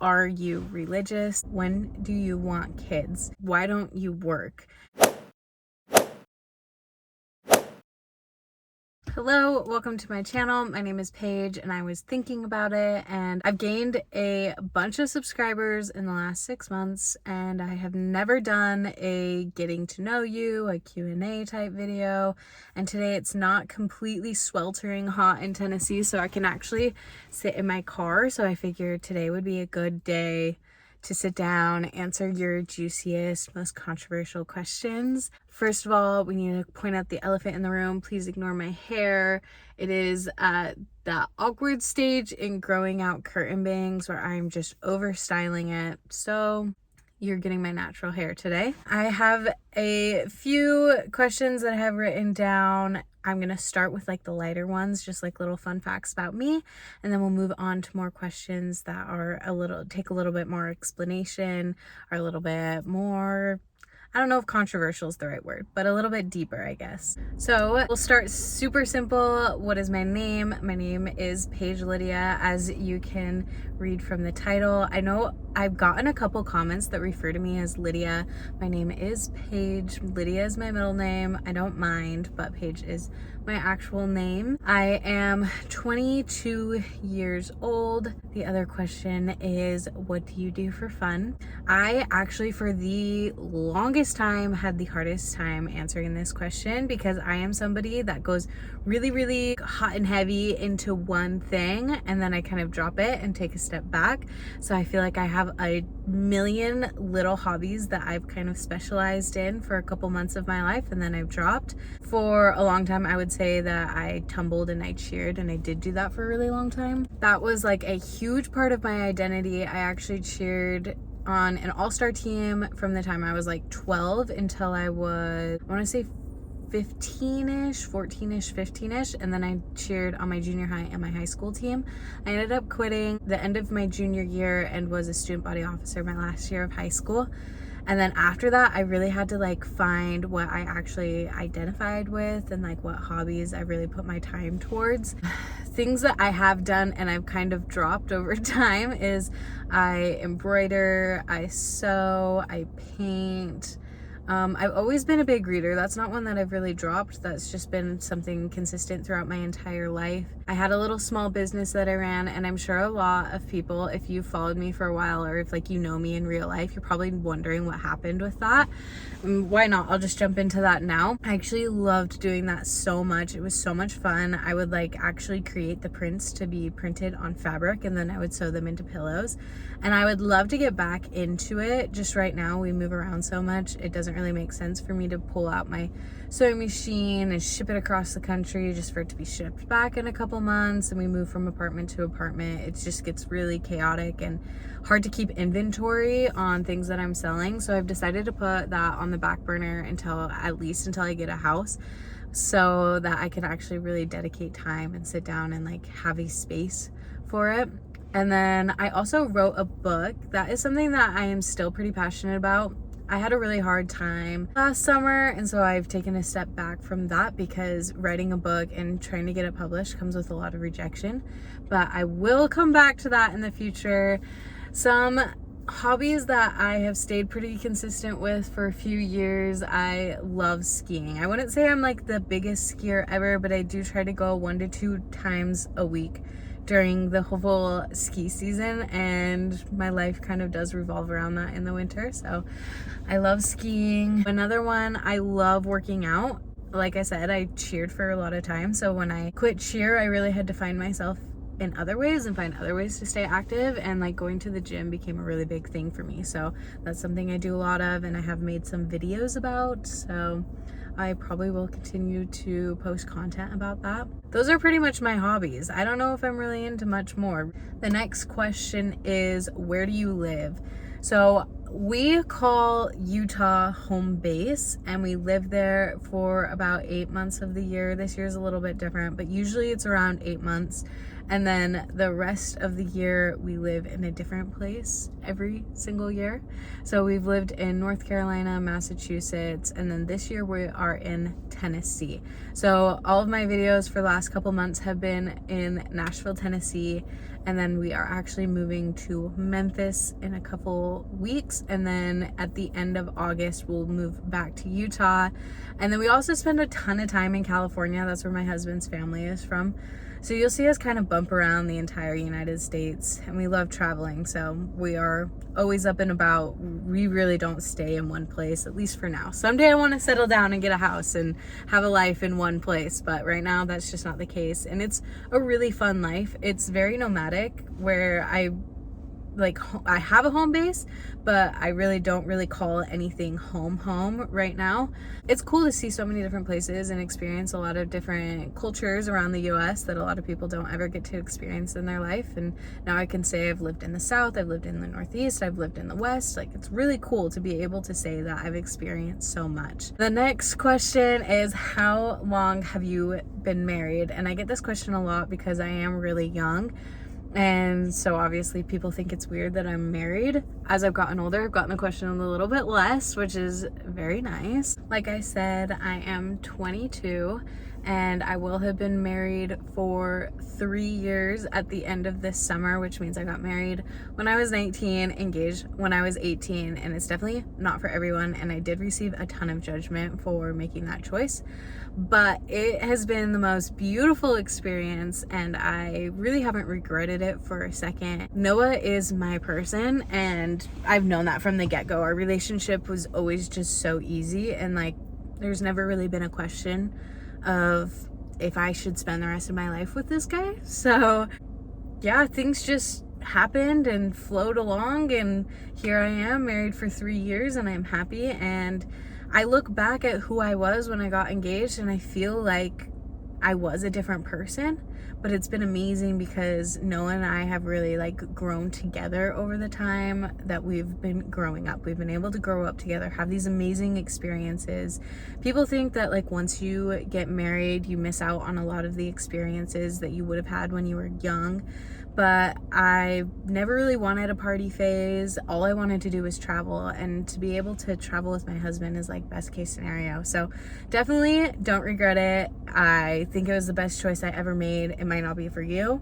Are you religious? When do you want kids? Why don't you work? Hello, welcome to my channel. My name is Paige and I was thinking about it, and I've gained a bunch of subscribers in the last 6 months, and I have never done a getting to know you, a Q&A type video. And today it's not completely sweltering hot in Tennessee, so I can actually sit in my car. So I figured today would be a good day to sit down, answer your juiciest, most controversial questions. First of all, we need to point out the elephant in the room. Please ignore my hair. It is at the awkward stage in growing out curtain bangs where I'm just over styling it. So you're getting my natural hair today. I have a few questions that I have written down. I'm gonna start with like the lighter ones, just like little fun facts about me, and then we'll move on to more questions that are take a little bit more explanation, or a little bit more, I don't know if controversial is the right word, but a little bit deeper, I guess. So we'll start super simple. What is my name? My name is Paige Lydia, as you can read from the title. I know I've gotten a couple comments that refer to me as Lydia. My name is Paige. Lydia is my middle name. I don't mind, but Paige is my actual name. I am 22 years old. The other question is, what do you do for fun? I actually, for the longest time, had the hardest time answering this question because I am somebody that goes really, really hot and heavy into one thing, and then I kind of drop it and take a step back. So I feel like I have a million little hobbies that I've kind of specialized in for a couple months of my life, and then I've dropped. For a long time, I would say that I tumbled and I cheered, and I did do that for a really long time. That was like a huge part of my identity. I actually cheered on an all-star team from the time I was like 12 until I was, I want to say 15-ish, 14-ish, 15-ish, and then I cheered on my junior high and my high school team. I ended up quitting the end of my junior year and was a student body officer my last year of high school. And then after that, I really had to like find what I actually identified with and like what hobbies I really put my time towards. Things that I have done and I've kind of dropped over time is I embroider, I sew, I paint. I've always been a big reader. That's not one that I've really dropped. That's just been something consistent throughout my entire life. I had a little small business that I ran, and I'm sure a lot of people, if you've followed me for a while or if like you know me in real life, you're probably wondering what happened with that. Why not? I'll just jump into that now. I actually loved doing that so much. It was so much fun. I would like actually create the prints to be printed on fabric, and then I would sew them into pillows. And I would love to get back into it. Just right now we move around so much, it doesn't really make sense for me to pull out my sewing machine and ship it across the country just for it to be shipped back in a couple months, and we move from apartment to apartment. It just gets really chaotic and hard to keep inventory on things that I'm selling. So I've decided to put that on the back burner until I get a house, so that I can actually really dedicate time and sit down and like have a space for it. And then I also wrote a book. That is something that I am still pretty passionate about. I had a really hard time last summer, and so I've taken a step back from that because writing a book and trying to get it published comes with a lot of rejection. But I will come back to that in the future. Some hobbies that I have stayed pretty consistent with for a few years. I love skiing. I wouldn't say I'm like the biggest skier ever, but I do try to go 1 to 2 times a week during the whole ski season, and my life kind of does revolve around that in the winter. So I love skiing. Another one, I love working out. Like I said, I cheered for a lot of time, so when I quit cheer, I really had to find myself in other ways and find other ways to stay active, and like going to the gym became a really big thing for me. So that's something I do a lot of, and I have made some videos about, so I probably will continue to post content about that. Those are pretty much my hobbies. I don't know if I'm really into much more. The next question is, where do you live? So we call Utah home base, and we live there for about 8 months of the year. This year's a little bit different, but usually it's around 8 months. And then the rest of the year, we live in a different place every single year. So we've lived in North Carolina, Massachusetts, and then this year we are in Tennessee. So all of my videos for the last couple months have been in Nashville, Tennessee. And then we are actually moving to Memphis in a couple weeks. And then at the end of August, we'll move back to Utah. And then we also spend a ton of time in California. That's where my husband's family is from. So you'll see us kind of bump around the entire United States, and we love traveling. So we are always up and about. We really don't stay in one place, at least for now. Someday I want to settle down and get a house and have a life in one place, but right now that's just not the case. And it's a really fun life. It's very nomadic, where I have a home base, but I really don't call anything home right now. It's cool to see so many different places and experience a lot of different cultures around the US that a lot of people don't ever get to experience in their life. And now I can say I've lived in the South, I've lived in the Northeast, I've lived in the West. Like, it's really cool to be able to say that I've experienced so much. The next question is, how long have you been married? And I get this question a lot because I am really young. And so obviously people think it's weird that I'm married. As I've gotten older, I've gotten the question a little bit less, which is very nice. Like I said, I am 22 and I will have been married for 3 years at the end of this summer, which means I got married when I was 19, engaged when I was 18, and it's definitely not for everyone. And I did receive a ton of judgment for making that choice, but it has been the most beautiful experience and I really haven't regretted it for a second. Noah is my person, and I've known that from the get-go. Our relationship was always just so easy, and like, there's never really been a question of if I should spend the rest of my life with this guy. So yeah, things just happened and flowed along, and here I am, married for 3 years, and I'm happy. And I look back at who I was when I got engaged and I feel like I was a different person, but it's been amazing because Noah and I have really grown together over the time that we've been growing up. We've been able to grow up together, have these amazing experiences. People think that once you get married, you miss out on a lot of the experiences that you would have had when you were young. But I never really wanted a party phase. All I wanted to do was travel, and to be able to travel with my husband is best case scenario. So definitely don't regret it. I think it was the best choice I ever made. It might not be for you,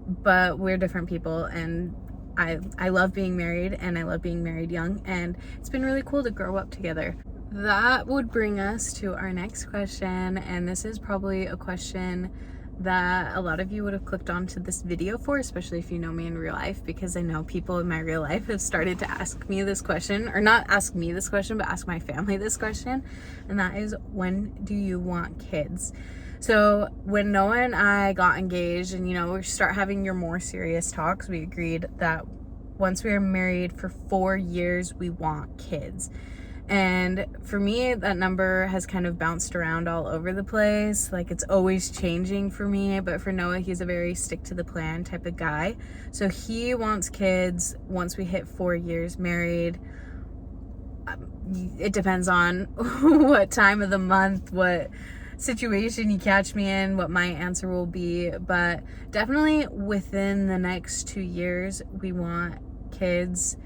but we're different people, and I love being married, and I love being married young, and it's been really cool to grow up together. That would bring us to our next question, and this is probably a question that a lot of you would have clicked onto this video for, especially if you know me in real life, because I know people in my real life have started to ask me this question, or not ask me this question, but ask my family this question, and that is, when do you want kids? So when Noah and I got engaged and we start having your more serious talks, we agreed that once we were married for 4 years, we want kids. And for me, that number has kind of bounced around all over the place. It's always changing for me. But for Noah, he's a very stick to the plan type of guy. So he wants kids once we hit 4 years married. It depends on what time of the month, what situation you catch me in, what my answer will be. But definitely within the next 2 years, we want kids.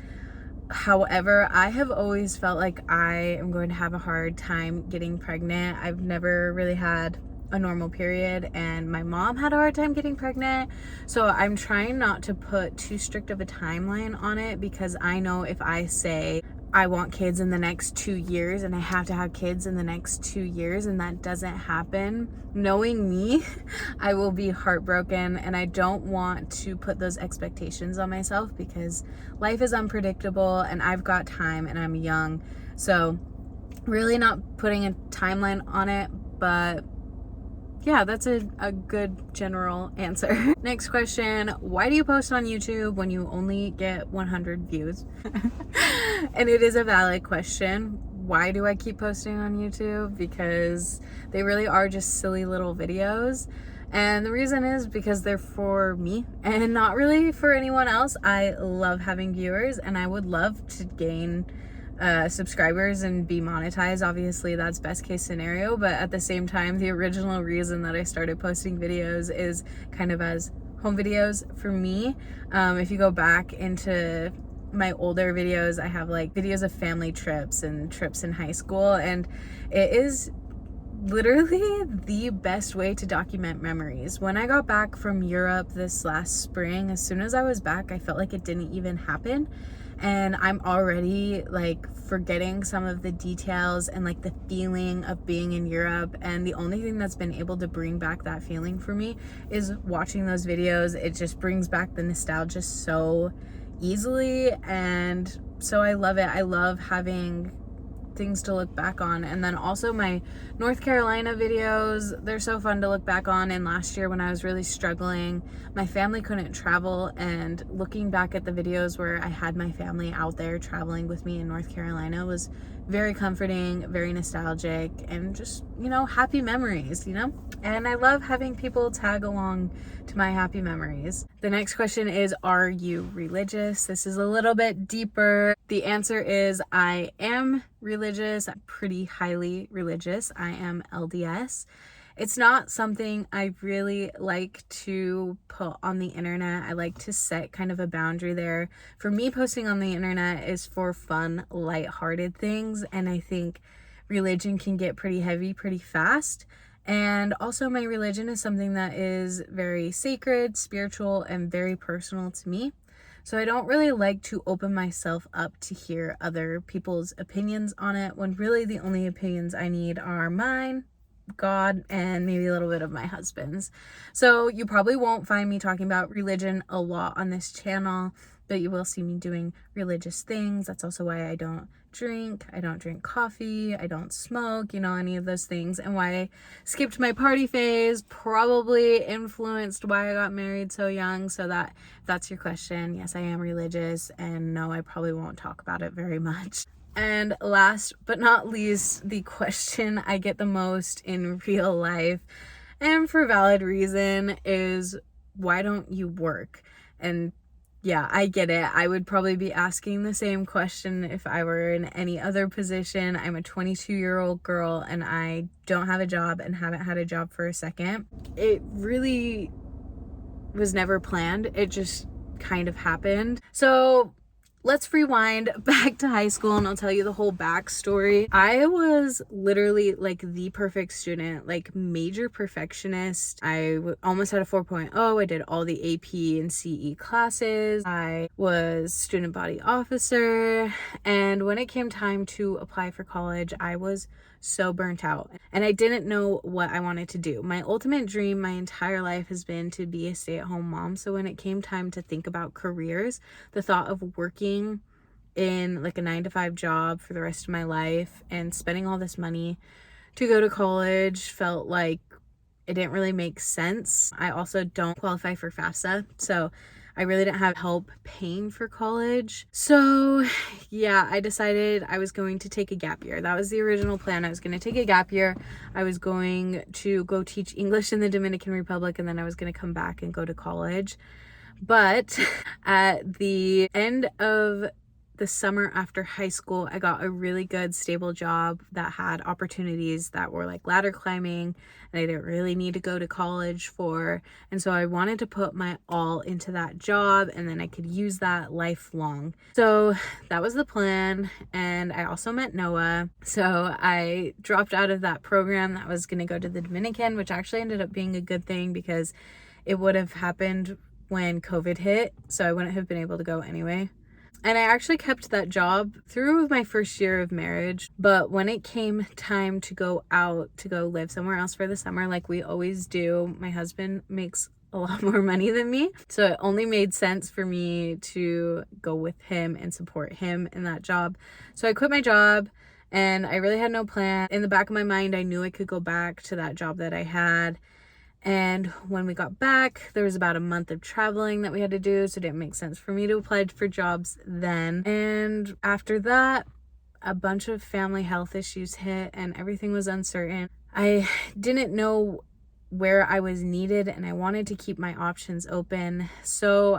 However, I have always felt like I am going to have a hard time getting pregnant. I've never really had a normal period, and my mom had a hard time getting pregnant. So I'm trying not to put too strict of a timeline on it, because I know if I say I want kids in the next 2 years and I have to have kids in the next 2 years and that doesn't happen, knowing me, I will be heartbroken, and I don't want to put those expectations on myself because life is unpredictable and I've got time and I'm young. So really not putting a timeline on it, but yeah, that's a good general answer. Next question, why do you post on YouTube when you only get 100 views? And it is a valid question. Why do I keep posting on YouTube? Because they really are just silly little videos. And the reason is because they're for me and not really for anyone else. I love having viewers and I would love to gain subscribers and be monetized. Obviously that's best case scenario, but at the same time, the original reason that I started posting videos is kind of as home videos for me. If you go back into my older videos, I have like videos of family trips and trips in high school, and it is literally the best way to document memories. When I got back from Europe this last spring, as soon as I was back, I felt like it didn't even happen. And I'm already like forgetting some of the details and like the feeling of being in Europe. And the only thing that's been able to bring back that feeling for me is watching those videos. It just brings back the nostalgia so easily. And so I love it. I love having things to look back on. And then also my North Carolina videos, they're so fun to look back on. And last year when I was really struggling, my family couldn't travel, and looking back at the videos where I had my family out there traveling with me in North Carolina was very comforting, very nostalgic, and just, you know, happy memories, you know? And I love having people tag along to my happy memories. The next question is, are you religious? This is a little bit deeper. The answer is I am religious. I'm pretty highly religious. I am LDS. It's not something I really like to put on the internet. I like to set kind of a boundary there. For me, posting on the internet is for fun, lighthearted things, and I think religion can get pretty heavy pretty fast. And also my religion is something that is very sacred, spiritual, and very personal to me. So I don't really like to open myself up to hear other people's opinions on it, when really the only opinions I need are mine, God, and maybe a little bit of my husband's. So you probably won't find me talking about religion a lot on this channel, but you will see me doing religious things. That's also why I don't drink coffee, I don't smoke, you know, any of those things, and why I skipped my party phase, probably influenced why I got married so young. So that's your question. Yes, I am religious, and no, I probably won't talk about it very much. And last but not least, the question I get the most in real life, and for valid reason, is why don't you work? And yeah, I get it. I would probably be asking the same question if I were in any other position. I'm a 22-year-old girl, and I don't have a job and haven't had a job for a second. It really was never planned. It just kind of happened. So let's rewind back to high school, and I'll tell you the whole backstory. I was literally like the perfect student, like major perfectionist. I almost had a 4.0. I did all the AP and CE classes. I was student body officer. And when it came time to apply for college, I was so burnt out, and I didn't know what I wanted to do. My ultimate dream my entire life has been to be a stay-at-home mom. So when it came time to think about careers, the thought of working in like a 9-to-5 job for the rest of my life and spending all this money to go to college felt like it didn't really make sense. I also don't qualify for FAFSA, so I really didn't have help paying for college. So yeah, I decided I was going to take a gap year. That was the original plan. I was going to take a gap year. I was going to go teach English in the Dominican Republic, and then I was going to come back and go to college. But at the end of the summer after high school, I got a really good stable job that had opportunities that were like ladder climbing, and I didn't really need to go to college for. And so I wanted to put my all into that job, and then I could use that lifelong. So that was the plan. And I also met Noah. So I dropped out of that program that was going to go to the Dominican, which actually ended up being a good thing because it would have happened when COVID hit, so I wouldn't have been able to go anyway. And I actually kept that job through my first year of marriage. But when it came time to go out, to go live somewhere else for the summer, like we always do, my husband makes a lot more money than me. So it only made sense for me to go with him and support him in that job. So I quit my job, and I really had no plan. In the back of my mind, I knew I could go back to that job that I had. And when we got back, there was about a month of traveling that we had to do, so it didn't make sense for me to apply for jobs then. And after that, a bunch of family health issues hit, and everything was uncertain. I didn't know where I was needed, and I wanted to keep my options open. So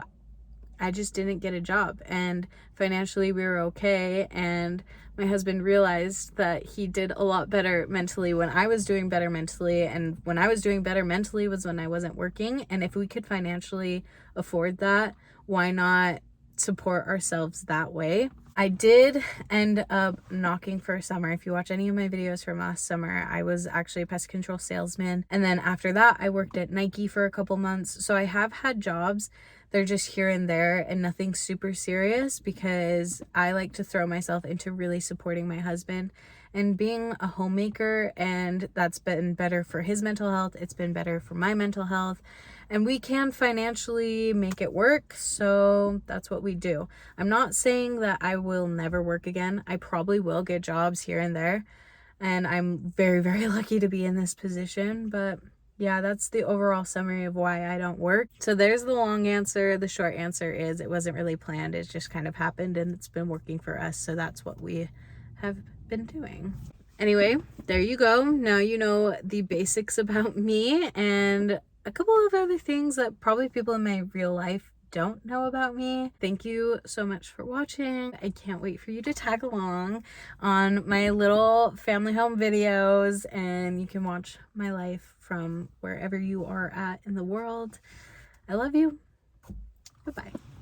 I just didn't get a job, and financially we were okay, and my husband realized that he did a lot better mentally when I was doing better mentally, and when I was doing better mentally was when I wasn't working. And if we could financially afford that, why not support ourselves that way? I did end up knocking for a summer. If you watch any of my videos from last summer, I was actually a pest control salesman. And then after that, I worked at Nike for a couple months. So I have had jobs. They're just here and there and nothing super serious, because I like to throw myself into really supporting my husband and being a homemaker, and that's been better for his mental health. It's been better for my mental health, and we can financially make it work, so that's what we do. I'm not saying that I will never work again. I probably will get jobs here and there, and I'm very, very lucky to be in this position. But yeah, that's the overall summary of why I don't work. So there's the long answer. The short answer is it wasn't really planned. It just kind of happened, and it's been working for us. So that's what we have been doing. Anyway, there you go. Now you know the basics about me and a couple of other things that probably people in my real life don't know about me. Thank you so much for watching. I can't wait for you to tag along on my little family home videos, and you can watch my life from wherever you are at in the world. I love you. Bye-bye.